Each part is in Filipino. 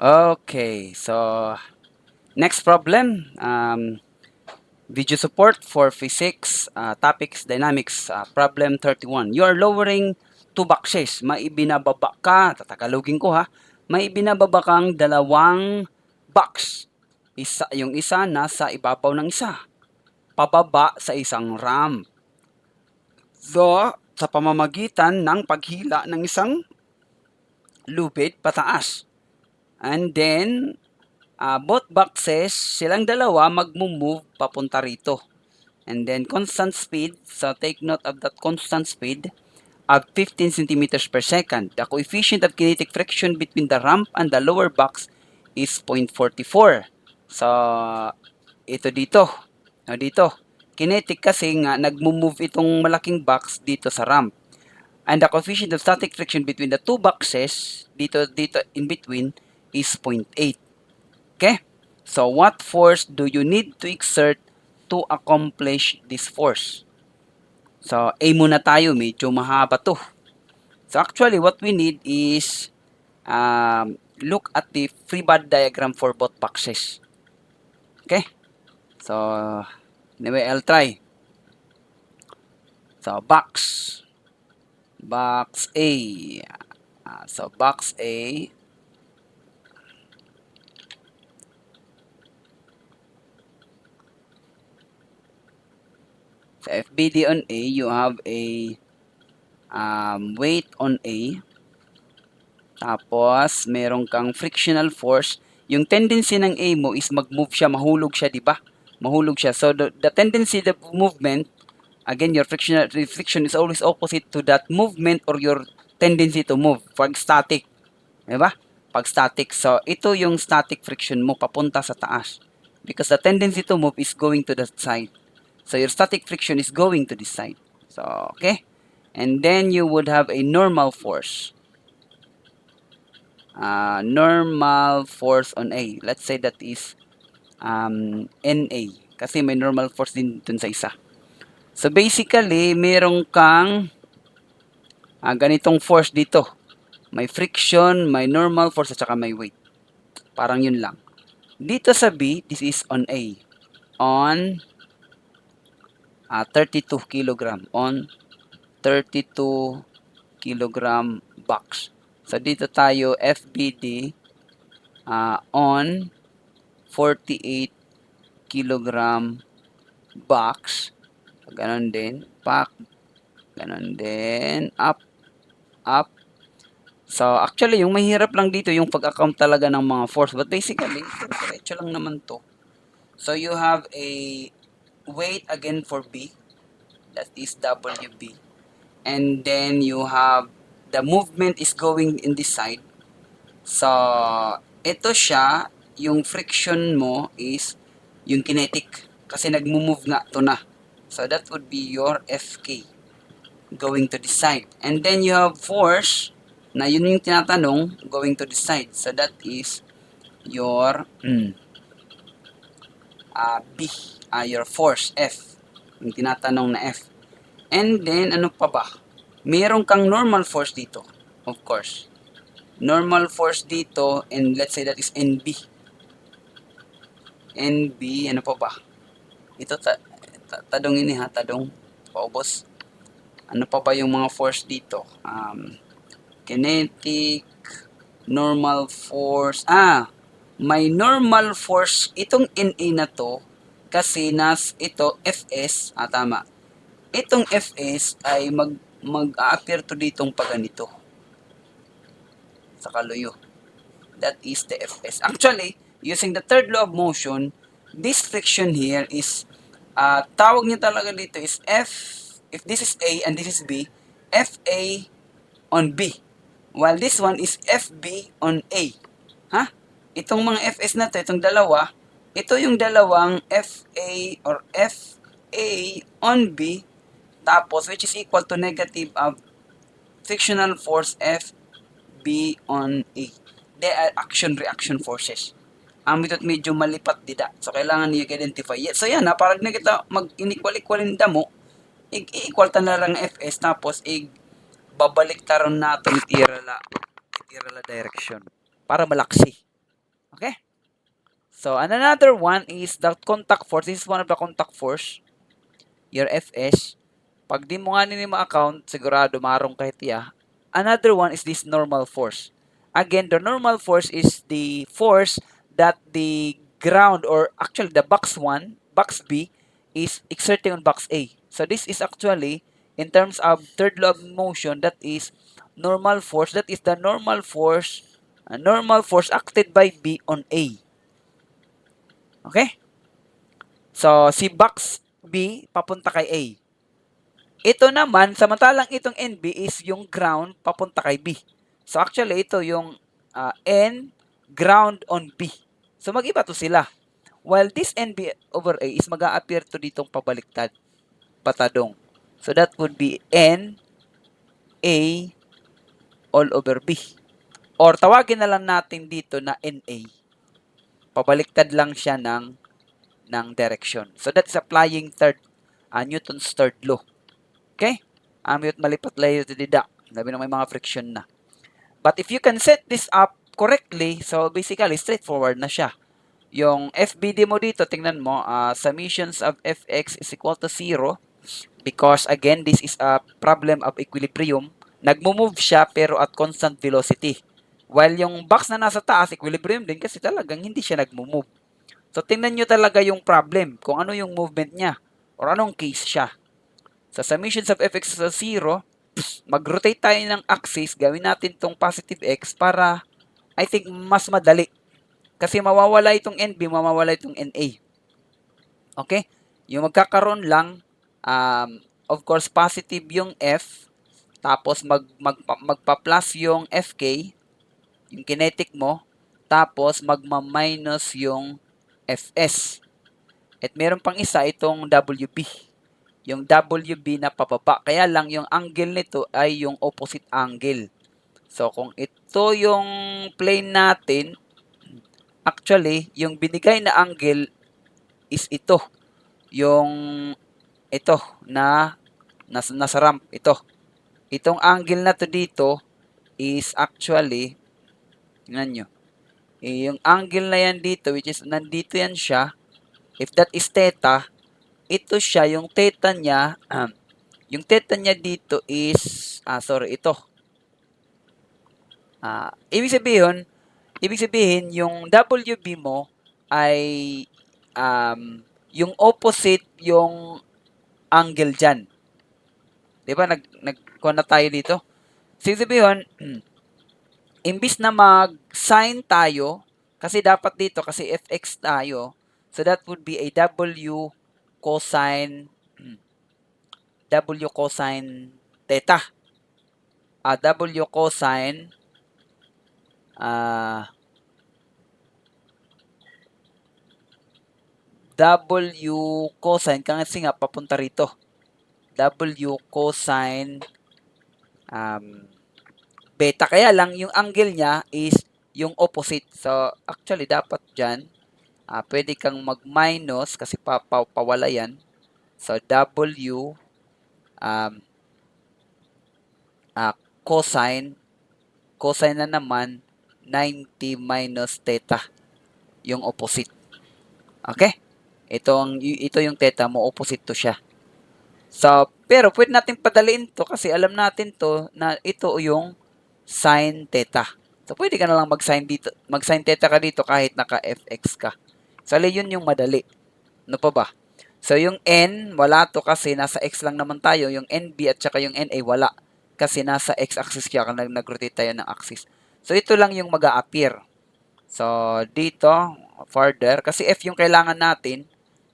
Okay, so next problem. Video support for physics, topics, dynamics, problem 31. You are lowering two boxes. May ibinababa ka, tatagalogin ko ha, may ibinababa kang dalawang box. Yung isa nasa ibabaw ng isa, pababa sa isang ramp. So, sa pamamagitan ng paghila ng isang lubid pataas. And then, both boxes, silang dalawa magmo-move papunta rito. And then constant speed, so take note of that constant speed of 15 centimeters per second. The coefficient of kinetic friction between the ramp and the lower box is 0.44. So, ito dito. Dito. Kinetic kasi nga nagmo-move itong malaking box dito sa ramp. And the coefficient of static friction between the two boxes, dito in between, is 0.8. Okay? So, what force do you need to exert to accomplish this force? So, A muna tayo. Medyo mahaba to. So, actually, what we need is look at the free body diagram for both boxes. Okay? So, anyway, I'll try. So, box. Box A. So, box A. So, FBD on A, you have a weight on A. Tapos, meron kang frictional force. Yung tendency ng A mo is mag-move siya, mahulog siya, di ba? Mahulog siya. So, the tendency of movement, again, your friction is always opposite to that movement or your tendency to move. Pag static, di ba? Pag static. So, ito yung static friction mo papunta sa taas. Because the tendency to move is going to the side. So, your static friction is going to this side. So, okay? And then, you would have a normal force. Normal force on A. Let's say that is NA. Kasi may normal force din dun sa isa. So, basically, merong kang ganitong force dito. May friction, may normal force, at saka may weight. Parang yun lang. Dito sa B, this is on A. On 32 kilogram. On 32 kilogram box. So, dito tayo, FBD, on 48 kilogram box. So, ganon din. Pack. Ganon din. Up. Up. So, actually, yung mahirap lang dito, yung pag-account talaga ng mga force. But basically, diretso lang naman to. So, you have a weight again for B. That is WB. And then, you have the movement is going in this side. So, ito siya, yung friction mo is yung kinetic. Kasi nagmo-move nga to na. So, that would be your FK going to this side. And then, you have force na yun yung tinatanong going to this side. So, that is your B. Your force, F. Yung tinatanong na F. And then, ano pa ba? Meron kang normal force dito. Of course. Normal force dito, and let's say that is NB. NB, ano pa ba? Ito, tadong ini ha, tadong. Paubos. Ano pa ba yung mga force dito? Kinetic, normal force. May normal force. Itong NA na to, kasi ito, Fs, tama. Itong Fs ay mag-a-appear to ditong paganito. Sa kaluyo. That is the Fs. Actually, using the third law of motion, this friction here is, tawag niya talaga dito is F, if this is A and this is B, Fa on B. While this one is FB on A. Ha? Itong mga Fs na to, itong dalawa, ito yung dalawang Fa or Fa on B, tapos which is equal to negative of frictional force FB on A. They are action-reaction forces. Ang medyo malipat dida. So, kailangan niyo i-identify. So, yan ha. Parang na kita mag-inequal-equalin damo, i-equal ta na lang Fs, tapos babalik taron natin itira la direction. Para malaksi. So, and another one is the contact force. This is one of the contact force, your Fs. Pag di mo nga nini ma-account, sigurado marong kahit ya. Another one is this normal force. Again, the normal force is the force that the ground, or actually the box 1, box B, is exerting on box A. So this is actually, in terms of third law of motion, that is normal force. That is the normal force acted by B on A. Okay? So, si box B papunta kay A. Ito naman, samantalang itong NB is yung ground papunta kay B. So actually, ito yung N ground on B. So mag-iba to sila. While this NB over A is mag-a-appear to ditong pabaliktad, patadong. So that would be N A all over B. Or tawagin na lang natin dito na NA. Pabaliktad lang siya ng direction. So that's applying Newton's third law. Okay? Amyot malipat layo to dida. Labi na may mga friction na. But if you can set this up correctly, so basically, straightforward na siya. Yung FBD mo dito, tingnan mo, summations of Fx is equal to 0 because, again, this is a problem of equilibrium. Nagmo-move siya pero at constant velocity. While yung box na nasa taas, equilibrium din kasi talagang hindi siya nagmo-move. So, tingnan nyo talaga yung problem, kung ano yung movement niya or anong case siya. Sa summations of Fx sa 0, mag-rotate tayo ng axis, gawin natin tong positive x para, I think, mas madali. Kasi mawawala itong NB, mawawala itong NA. Okay? Yung magkakaroon lang, of course, positive yung F, tapos magpa-plus yung FK, yung kinetic mo, tapos magma-minus yung Fs. At meron pang isa, itong WB. Yung WB na pababa. Kaya lang yung angle nito ay yung opposite angle. So kung ito yung plane natin, actually yung binigay na angle is ito. Yung ito na nasa ramp ito. Itong angle na to dito is actually, tingnan nyo, yung angle na yan dito, which is nandito yan siya, if that is theta, ito siya, yung theta niya, yung theta niya dito is, ito. Ibig sabihin, yung WB mo ay yung opposite yung angle dyan. Diba? Nagkuha na tayo dito. So, ibig sabihin, imbis na mag-sin tayo, kasi dapat dito, kasi fx tayo, so that would be a W cosine theta. W cosine W cosine kasi nga papunta rito. W cosine beta. Kaya lang yung angle niya is yung opposite. So actually dapat diyan pwede kang mag-minus kasi pawala yan. So W cosine na naman 90 minus theta, yung opposite. Okay? Ito yung theta mo, opposite to siya. So, pero pwede natin padaliin to kasi alam natin to na ito yung sin theta. So, pwede ka na lang mag-sin theta ka dito kahit naka-fx ka. So, yun yung madali. Ano pa ba? So, yung n, wala to kasi nasa x lang naman tayo. Yung nb at saka yung na, wala. Kasi nasa x-axis kaya nag-rotate tayo ng axis. So, ito lang yung mag-a-appear. So, dito, further, kasi f yung kailangan natin.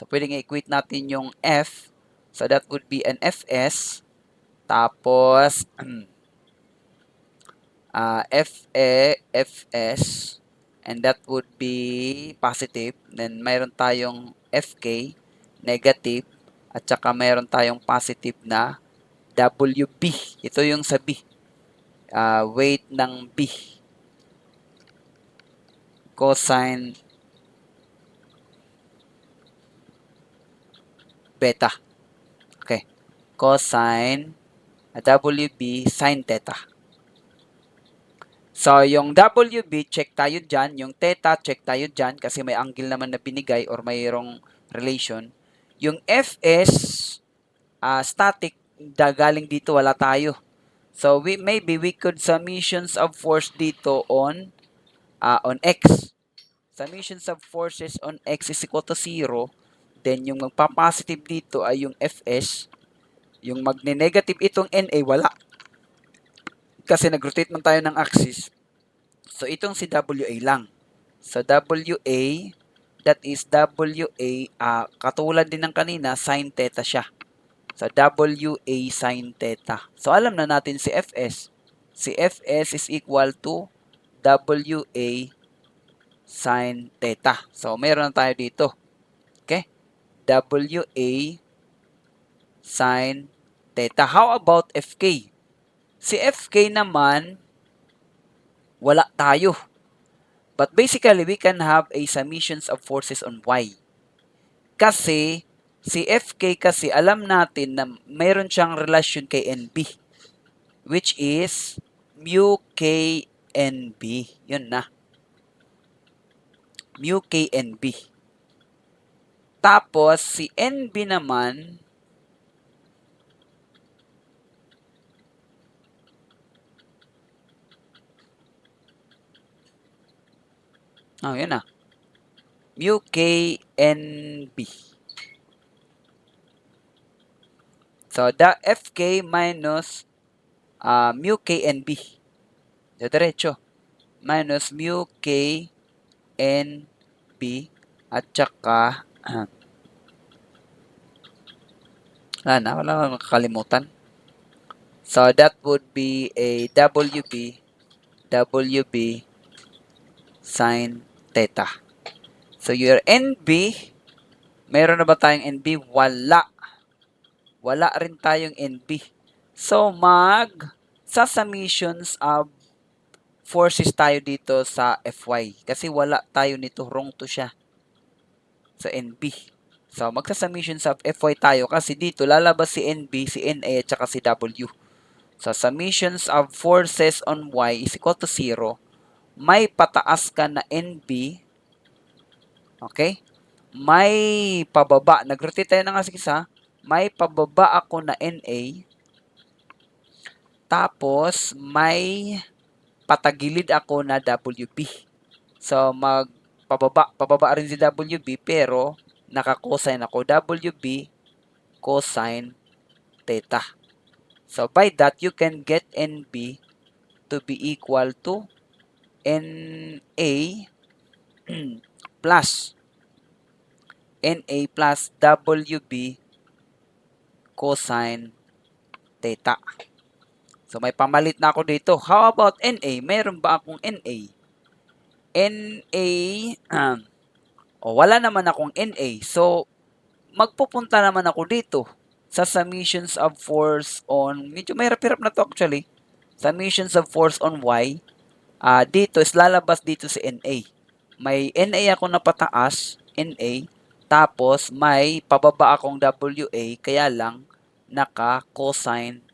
So, pwedeng i-equate natin yung f. So, that would be an fs. Tapos, fs. And that would be positive. Then, mayroon tayong fk, negative. At saka mayroon tayong positive na wb. Ito yung sa b. Weight ng b. Cosine beta. Okay. Cosine WB sin theta. So, yung WB, check tayo dyan. Yung theta, check tayo dyan kasi may angle naman na binigay or mayroong relation. Yung Fs, static, galing dito, wala tayo. So, maybe we could summations of force dito on X. Summations of forces on X is equal to 0. Then, yung magpa-positive dito ay yung Fs. Yung magne-negative itong NA, wala. Kasi nag-rotate man tayo ng axis. So, itong si WA lang. So, WA, that is WA, katulad din ng kanina, sin theta siya. So, WA sin theta. So, alam na natin si Fs. Si Fs is equal to WA sin theta. So, meron na tayo dito. Okay? WA sin theta. How about Fk? Si Fk naman, wala tayo. But basically, we can have a summations of forces on Y. Kasi, si Fk kasi alam natin na mayroon siyang relasyon kay NB. Which is mu K NB. Yun na. Mu K NB. Tapos, si NB naman, yun na. Mu K NB. So, the Fk minus mu K NB. Diretso. Minus mu K NB at saka wala akong makakalimutan. So, that would be a WB sin theta. So, your NB, meron na ba tayong NB? Wala. Wala rin tayong NB. So, sa summations of forces tayo dito sa Fy. Kasi wala tayo nito, wrong to siya. Sa NB. So, magsa-summations of Fy tayo kasi dito lalabas si NB, si NA at saka si W. So, summations of forces on Y is equal to 0. May pataas ka na NB. Okay? May pababa. Nag-rotate tayo ng isa. May pababa ako na NA. Tapos, may patagilid ako na WB. So, pababa rin si WB pero naka-cosine ako. WB cosine theta. So, by that, you can get NB to be equal to NA plus WB cosine theta. So, may pamalit na ako dito. How about NA? Meron ba akong NA? NA, wala naman akong NA. So, magpupunta naman ako dito sa summations of force on, medyo mahirap-hirap na to actually, summations of force on Y, dito is lalabas dito si NA. May NA ako na pataas, NA, tapos may pababa akong WA, kaya lang naka-cosine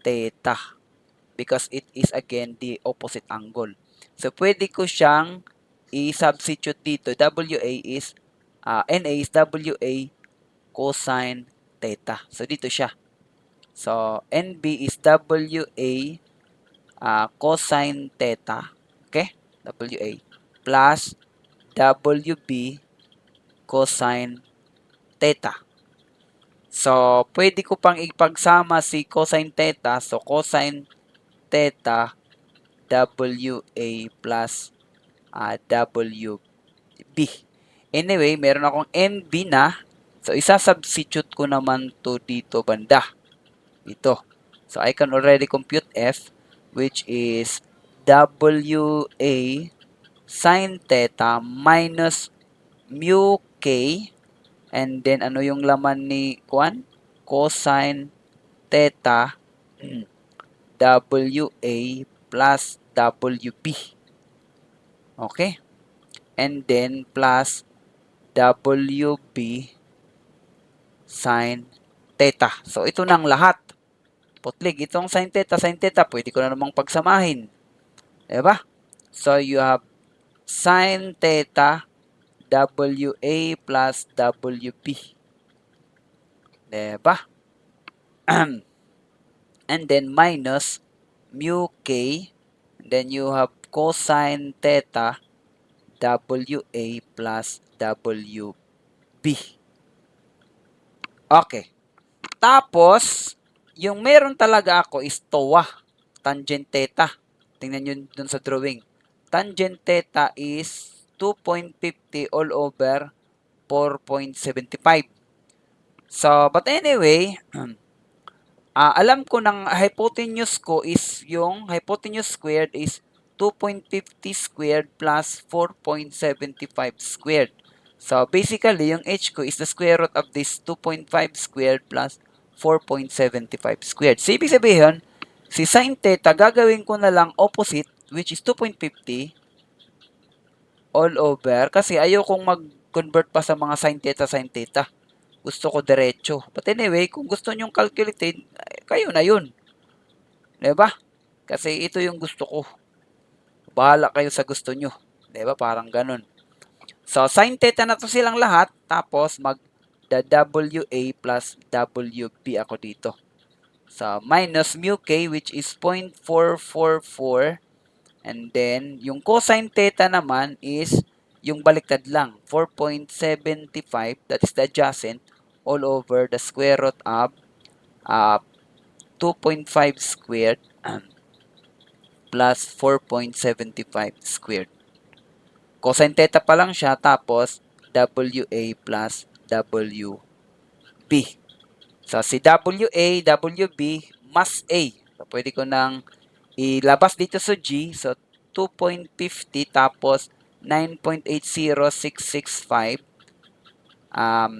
theta because it is again the opposite angle. So, pwede ko siyang i-substitute dito. NA is WA cosine theta. So, dito siya. So, NB is WA cosine theta. Okay? WA plus WB cosine theta. So, pwede ko pang ipagsama si cosine theta. So, cosine theta WA plus WB. Anyway, meron akong NB na. So, isa-substitute ko naman to dito banda. Ito. So, I can already compute F, which is WA sin theta minus mu K. And then, ano yung laman ni Kwan? Cosine theta WA plus WB. Okay? And then, plus WB sin theta. So, ito nang lahat. Putlig, itong sin theta, pwede ko na namang pagsamahin. Diba? So, you have sine theta WA plus WB. Diba? And then minus mu K. Then you have cosine theta WA plus WB. Okay. Tapos, yung meron talaga ako is TOA, tangent theta. Tingnan nyo dun sa drawing. Tangent theta is 2.50 all over 4.75. So, but anyway, alam ko ng hypotenuse ko is yung hypotenuse squared is 2.50 squared plus 4.75 squared. So, basically, yung h ko is the square root of this 2.5 squared plus 4.75 squared. So, ibig sabihin, si sin theta, gagawin ko na lang opposite, which is 2.50 all over, kasi ayokong mag-convert pa sa mga sin theta. Gusto ko diretso. But anyway, kung gusto nyong calculate, kayo na yun. Diba? Kasi ito yung gusto ko. Bahala kayo sa gusto nyo. Diba? Parang ganun. So, sin theta na to silang lahat. Tapos, the WA plus WB ako dito. So, minus mu K, which is 0.444. And then, yung cosine theta naman is yung baliktad lang. 4.75, that is the adjacent, all over the square root of 2.5 squared plus 4.75 squared. Cosine theta pa lang siya, tapos WA plus WB. So, si WA, WB, mas A. So, pwede ko nang ilabas dito sa G. So, 2.50 tapos 9.80665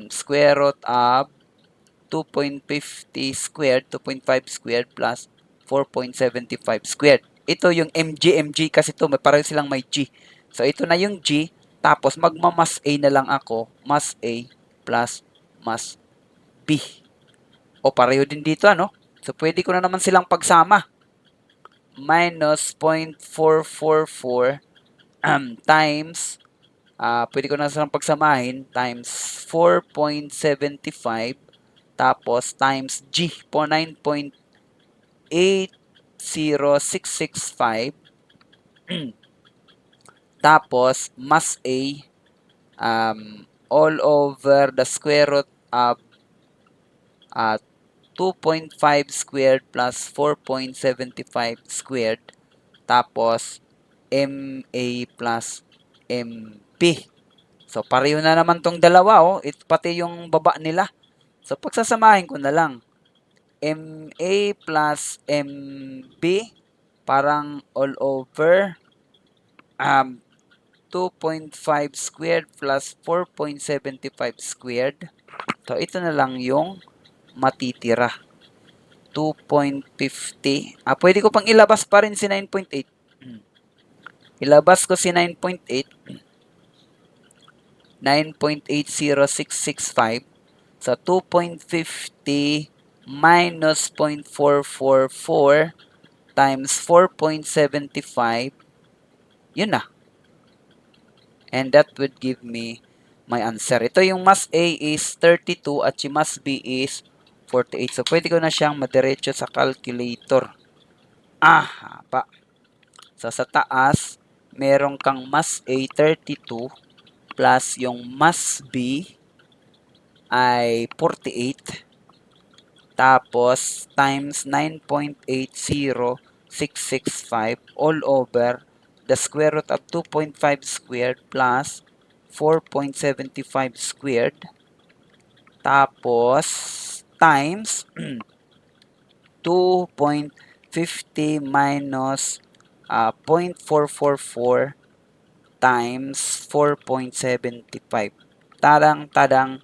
square root of 2.50 squared, 2.5 squared plus 4.75 squared. Ito yung MG kasi ito, may pareho silang may G. So, ito na yung G, tapos magmamas A na lang ako, mas A plus mas B. O, pareho din dito, ano? So, pwede ko na naman silang pagsama. Minus 0.444 times, pwede ko na silang pagsamahin, times 4.75 tapos times G po 9.80665 tapos mas A all over the square root of 2.5 squared plus 4.75 squared tapos MA plus MP. So, pareho na naman tong dalawa, oh. Pati yung baba nila. So, pagsasamahin ko na lang. MA plus MB, parang all over 2.5 squared plus 4.75 squared. So, ito na lang yung matitira. 2.50. Pwede ko pang ilabas pa rin si 9.8. Ilabas ko si 9.8. 9.80665. So, 2.50 minus 0.444 times 4.75. Yun na. And that would give me my answer. Ito yung mas A is 32 at yung mas B is 48. So, pwede ko na siyang madiretso sa calculator. Pa. So, sa taas, meron kang mas A 32 plus yung mas B ay 48. Tapos, times 9.80665 all over the square root of 2.5 squared plus 4.75 squared. Tapos, times 2.50 minus 0.444 times 4.75. Tadang-tadang,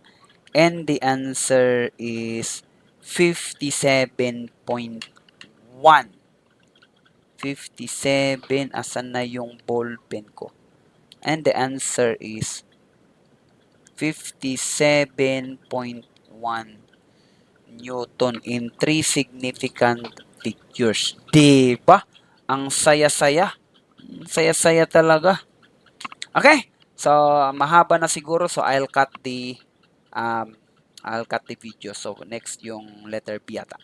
and the answer is 57.1. 57, asan na yung ballpen ko? And the answer is 57.1 Newton in 3 significant figures. Diba? Ang saya-saya. Saya-saya talaga. Okay. So, mahaba na siguro. So, I'll cut the video. So, next yung letter B yata.